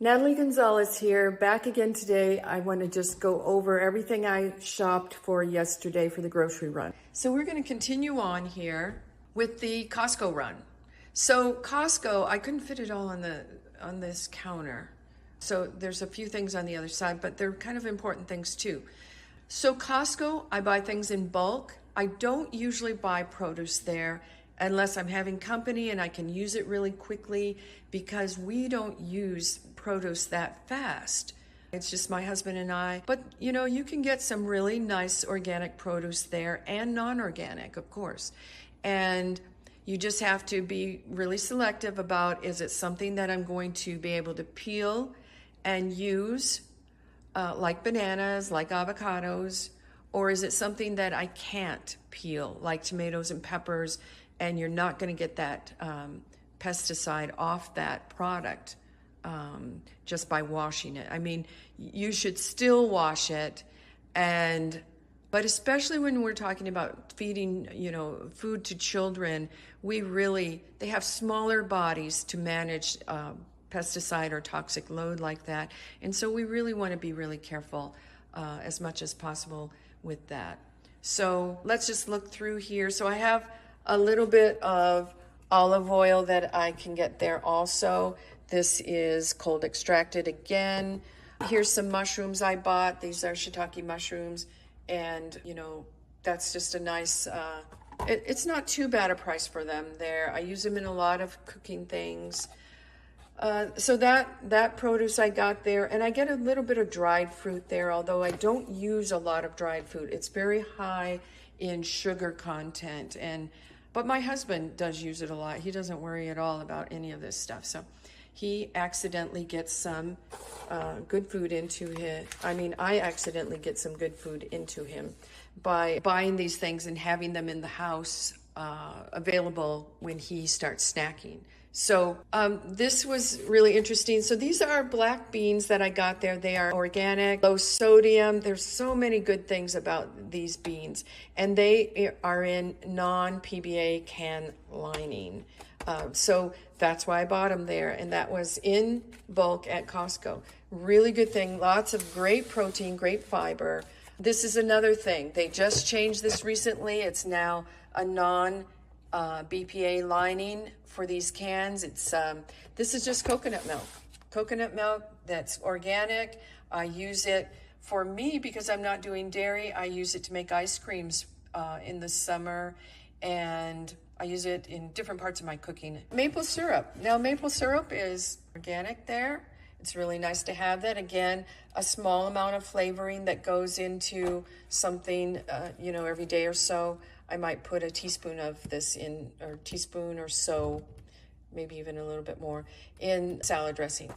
Natalie Gonzalez here, back again today. I want to just go over everything I shopped for yesterday for the grocery run. So we're going to continue on here with the Costco run. So Costco, I couldn't fit it all on this counter. So there's a few things on the other side, but they're kind of important things too. So Costco, I buy things in bulk. I don't usually buy produce there unless I'm having company and I can use it really quickly, because we don't use produce that fast. It's just my husband and I. But you know, you can get some really nice organic produce there, and non-organic, of course. And you just have to be really selective about, is it something that I'm going to be able to peel and use, like bananas, like avocados, or is it something that I can't peel, like tomatoes and peppers, and you're not going to get that pesticide off that product just by washing it. I mean, you should still wash it, but especially when we're talking about feeding, food to children, they have smaller bodies to manage pesticide or toxic load like that. And so we really want to be really careful as much as possible with that. So let's just look through here. So I have a little bit of olive oil that I can get there also. This is cold extracted again. Here's some mushrooms I bought. These are shiitake mushrooms. And, that's just a nice, it's not too bad a price for them there. I use them in a lot of cooking things. So that produce I got there, and I get a little bit of dried fruit there, although I don't use a lot of dried fruit. It's very high in sugar content, but my husband does use it a lot. He doesn't worry at all about any of this stuff. So he accidentally gets some good food into him. I accidentally get some good food into him by buying these things and having them in the house available when he starts snacking. So this was really interesting. So these are black beans that I got there. They are organic, low sodium. There's so many good things about these beans. And they are in non-PBA can lining. So that's why I bought them there. And that was in bulk at Costco. Really good thing. Lots of great protein, great fiber. This is another thing. They just changed this recently. It's now a BPA lining for these cans. This is just coconut milk that's organic. I use it for me because I'm not doing dairy. I use it to make ice creams in the summer, and I use it in different parts of my cooking. Maple syrup. Now maple syrup is organic there. It's really nice to have that. Again, a small amount of flavoring that goes into something, every day or so. I might put a teaspoon of this in, or teaspoon or so, maybe even a little bit more, in salad dressing.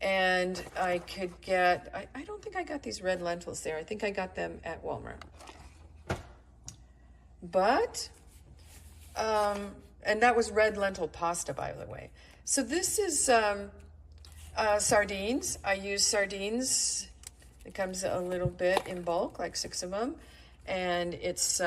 And I could get, I don't think I got these red lentils there. I think I got them at Walmart. But, and that was red lentil pasta, by the way. So this is sardines. I use sardines. It comes a little bit in bulk, like 6 of them. And it's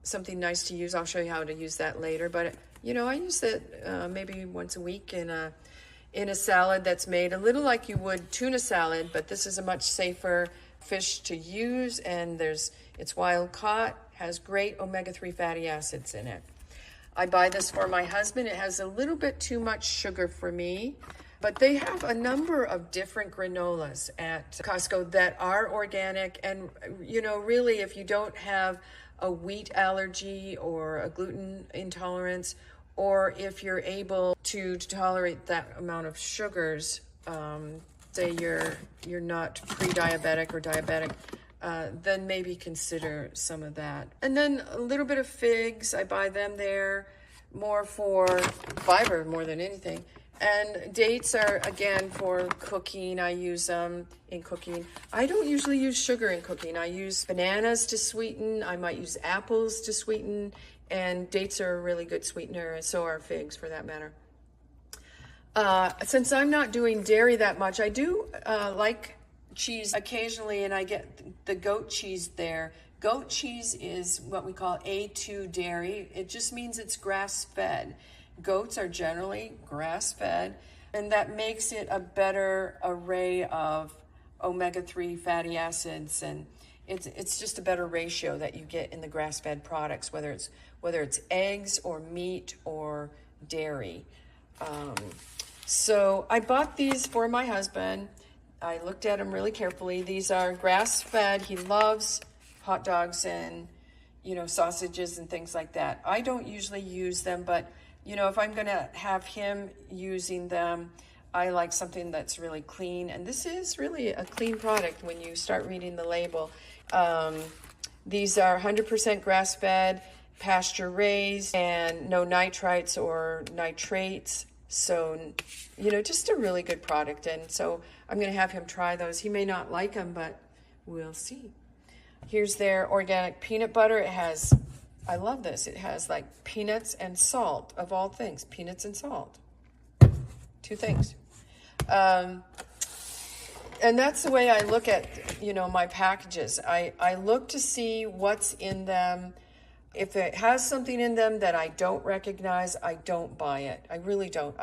something nice to use. I'll show you how to use that later. But, I use that maybe once a week in a salad that's made a little like you would tuna salad, but this is a much safer fish to use, and it's wild caught, has great omega-3 fatty acids in it. I buy this for my husband. It has a little bit too much sugar for me, but they have a number of different granolas at Costco that are organic. And, really, if you don't have a wheat allergy or a gluten intolerance, or if you're able to tolerate that amount of sugars, say you're not pre-diabetic or diabetic, then maybe consider some of that. And then a little bit of figs. I buy them there more for fiber more than anything. And dates are, again, for cooking. I use them in cooking. I don't usually use sugar in cooking. I use bananas to sweeten. I might use apples to sweeten. And dates are a really good sweetener, and so are figs, for that matter. Since I'm not doing dairy that much, I do like cheese occasionally, and I get the goat cheese there. Goat cheese is what we call A2 dairy. It just means it's grass-fed. Goats are generally grass-fed. And that makes it a better array of omega-3 fatty acids, and it's just a better ratio that you get in the grass-fed products, whether it's eggs or meat or dairy. So I bought these for my husband. I looked at them really carefully. These are grass-fed. He loves hot dogs and, sausages and things like that. I don't usually use them, but, if I'm going to have him using them, I like something that's really clean. And this is really a clean product when you start reading the label. These are 100% grass-fed, pasture-raised, and no nitrites or nitrates. So, just a really good product. And so I'm going to have him try those. He may not like them, but we'll see. Here's their organic peanut butter. I love this. It has like peanuts and salt, of all things. Peanuts and salt. Two things. And that's the way I look at, my packages. I look to see what's in them. If it has something in them that I don't recognize, I don't buy it. I really don't.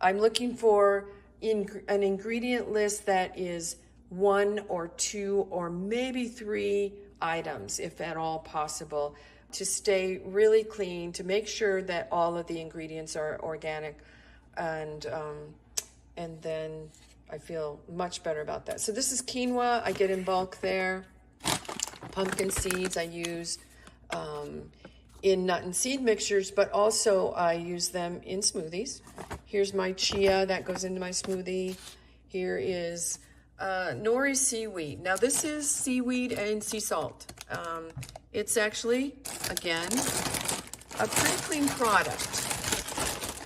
I'm looking for an ingredient list that is 1 or 2 or maybe 3 items, if at all possible, to stay really clean, to make sure that all of the ingredients are organic, and then I feel much better about that. So this is quinoa. I get in bulk there. Pumpkin seeds I use in nut and seed mixtures, but also I use them in smoothies. Here's my chia that goes into my smoothie. Here is nori seaweed. Now this is seaweed and sea salt. It's actually, again, a pretty clean product.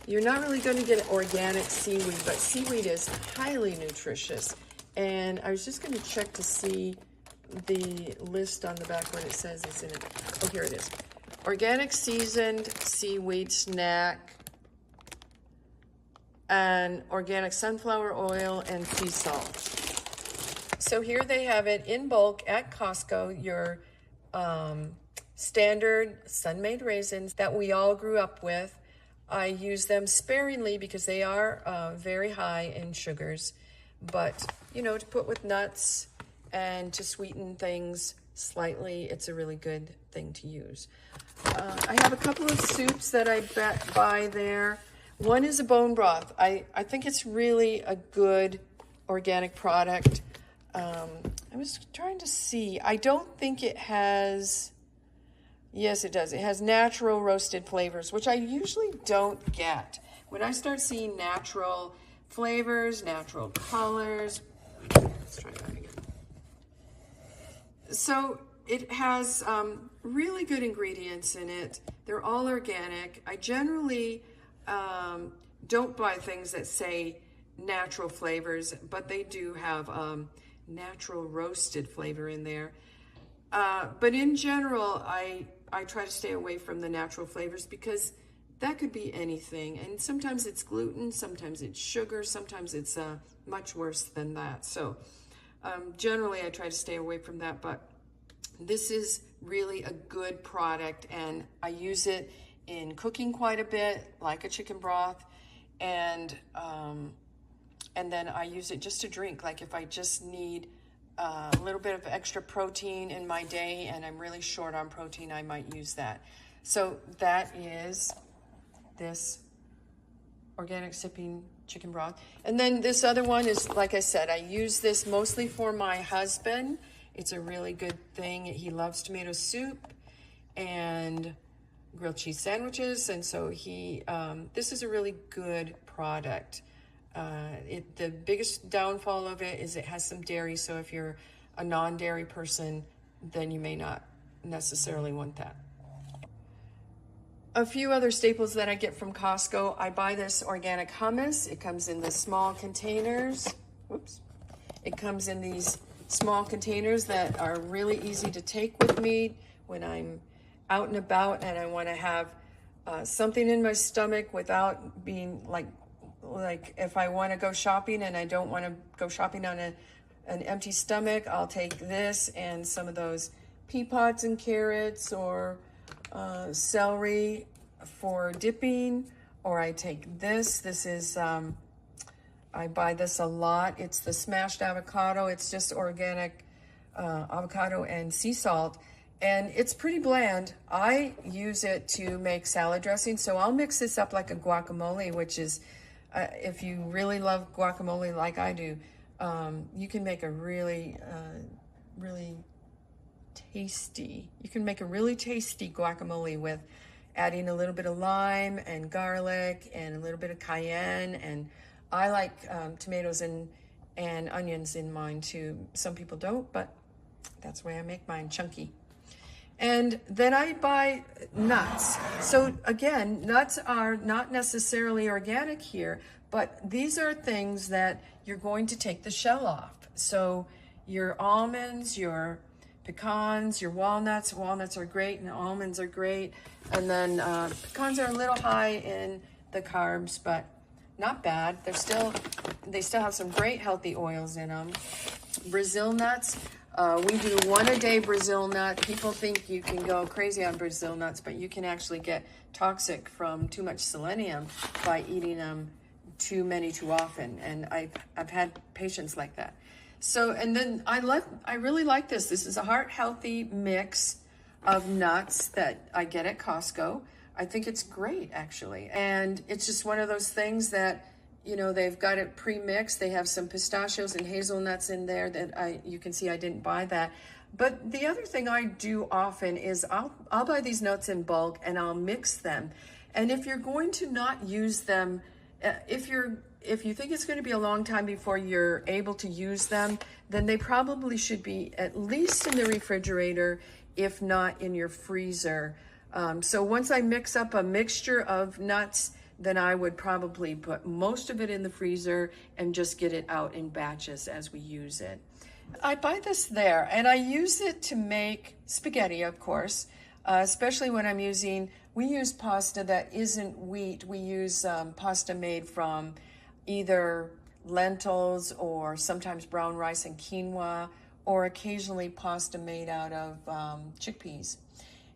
You're not really going to get organic seaweed, but seaweed is highly nutritious. And I was just going to check to see the list on the back what it says is in it. Oh, here it is. Organic seasoned seaweed snack and organic sunflower oil and sea salt. So here they have it in bulk at Costco, your standard sun-made raisins that we all grew up with. I use them sparingly because they are very high in sugars, but to put with nuts and to sweeten things slightly, it's a really good thing to use. I have a couple of soups that I buy there. One is a bone broth. I think it's really a good organic product. I was trying to see. I don't think it has... Yes, it does. It has natural roasted flavors, which I usually don't get. When I start seeing natural flavors, natural colors, let's try that again. So it has really good ingredients in it. They're all organic. I generally don't buy things that say natural flavors, but they do have natural roasted flavor in there. But in general, I try to stay away from the natural flavors because that could be anything. And sometimes it's gluten, sometimes it's sugar, sometimes it's much worse than that. So generally I try to stay away from that, but this is really a good product and I use it in cooking quite a bit, like a chicken broth. And then I use it just to drink, like if I just need a little bit of extra protein in my day and I'm really short on protein, I might use that. So that is this organic sipping chicken broth. And then this other one is, like I said, I use this mostly for my husband. It's a really good thing. He loves tomato soup and grilled cheese sandwiches. And so this is a really good product. The biggest downfall of it is it has some dairy, so if you're a non-dairy person, then you may not necessarily want that. A few other staples that I get from Costco. I buy this organic hummus. It comes in the small containers. Whoops. It comes in these small containers that are really easy to take with me when I'm out and about and I want to have something in my stomach without being like if I want to go shopping and I don't want to go shopping on an empty stomach, I'll take this and some of those pea pods and carrots or celery for dipping, or I take this. This is I buy this a lot. It's the smashed avocado. It's just organic avocado and sea salt. And it's pretty bland. I use it to make salad dressing. So I'll mix this up like a guacamole, which is, if you really love guacamole like I do, you can make a really tasty guacamole with adding a little bit of lime and garlic and a little bit of cayenne. And I like tomatoes and onions in mine too. Some people don't, but that's the way I make mine, chunky. And then I buy nuts. So again, nuts are not necessarily organic here, but these are things that you're going to take the shell off. So your almonds, your pecans, your walnuts are great and almonds are great. And then pecans are a little high in the carbs, but not bad. They still have some great healthy oils in them. Brazil nuts. We do 1 a day Brazil nut. People think you can go crazy on Brazil nuts, but you can actually get toxic from too much selenium by eating them too many too often. And I've had patients like that. So, and then I really like this. This is a heart healthy mix of nuts that I get at Costco. I think it's great actually. And it's just one of those things that, you know, they've got it pre-mixed. They have some pistachios and hazelnuts in there that you can see I didn't buy that. But the other thing I do often is I'll buy these nuts in bulk and I'll mix them. And if you're going to not use them, if you think it's going to be a long time before you're able to use them, then they probably should be at least in the refrigerator, if not in your freezer. So once I mix up a mixture of nuts, then I would probably put most of it in the freezer and just get it out in batches as we use it. I buy this there and I use it to make spaghetti, of course, especially when we use pasta that isn't wheat. We use pasta made from either lentils or sometimes brown rice and quinoa, or occasionally pasta made out of chickpeas.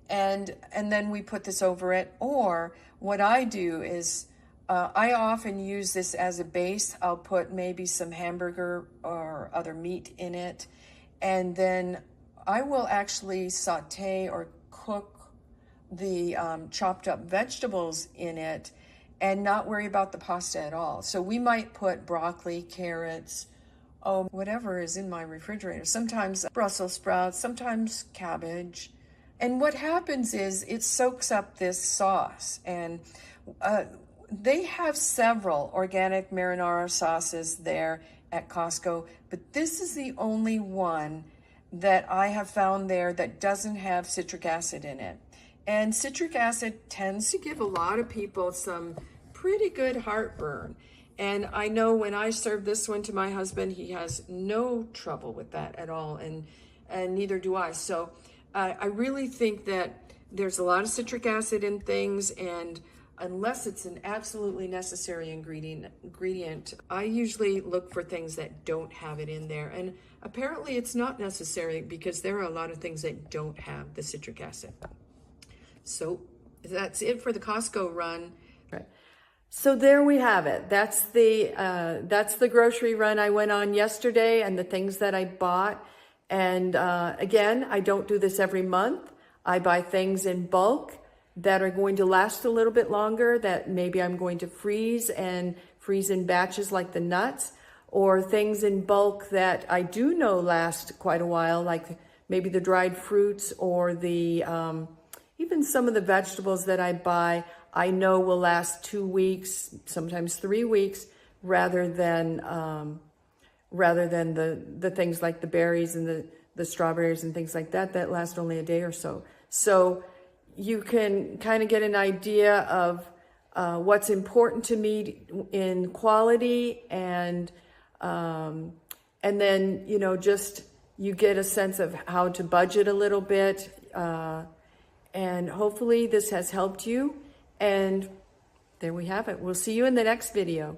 And then we put this over it. Or what I do is I often use this as a base. I'll put maybe some hamburger or other meat in it. And then I will actually saute or cook the chopped up vegetables in it and not worry about the pasta at all. So we might put broccoli, carrots, whatever is in my refrigerator. Sometimes Brussels sprouts, sometimes cabbage. And what happens is it soaks up this sauce. And they have several organic marinara sauces there at Costco, but this is the only one that I have found there that doesn't have citric acid in it. And citric acid tends to give a lot of people some pretty good heartburn. And I know when I serve this one to my husband, he has no trouble with that at all, and neither do I. So I really think that there's a lot of citric acid in things, and unless it's an absolutely necessary ingredient, I usually look for things that don't have it in there. And apparently it's not necessary because there are a lot of things that don't have the citric acid. So that's it for the Costco run. Right. So there we have it. That's the grocery run I went on yesterday and the things that I bought. And again, I don't do this every month. I buy things in bulk that are going to last a little bit longer, that maybe I'm going to freeze in batches like the nuts, or things in bulk that I do know last quite a while, like maybe the dried fruits or the even some of the vegetables that I buy, I know will last 2 weeks, sometimes 3 weeks, rather than the things like the berries and the strawberries and things like that last only a day or so. So you can kind of get an idea of what's important to me in quality, and then, you know, just you get a sense of how to budget a little bit. And hopefully this has helped you. And there we have it. We'll see you in the next video.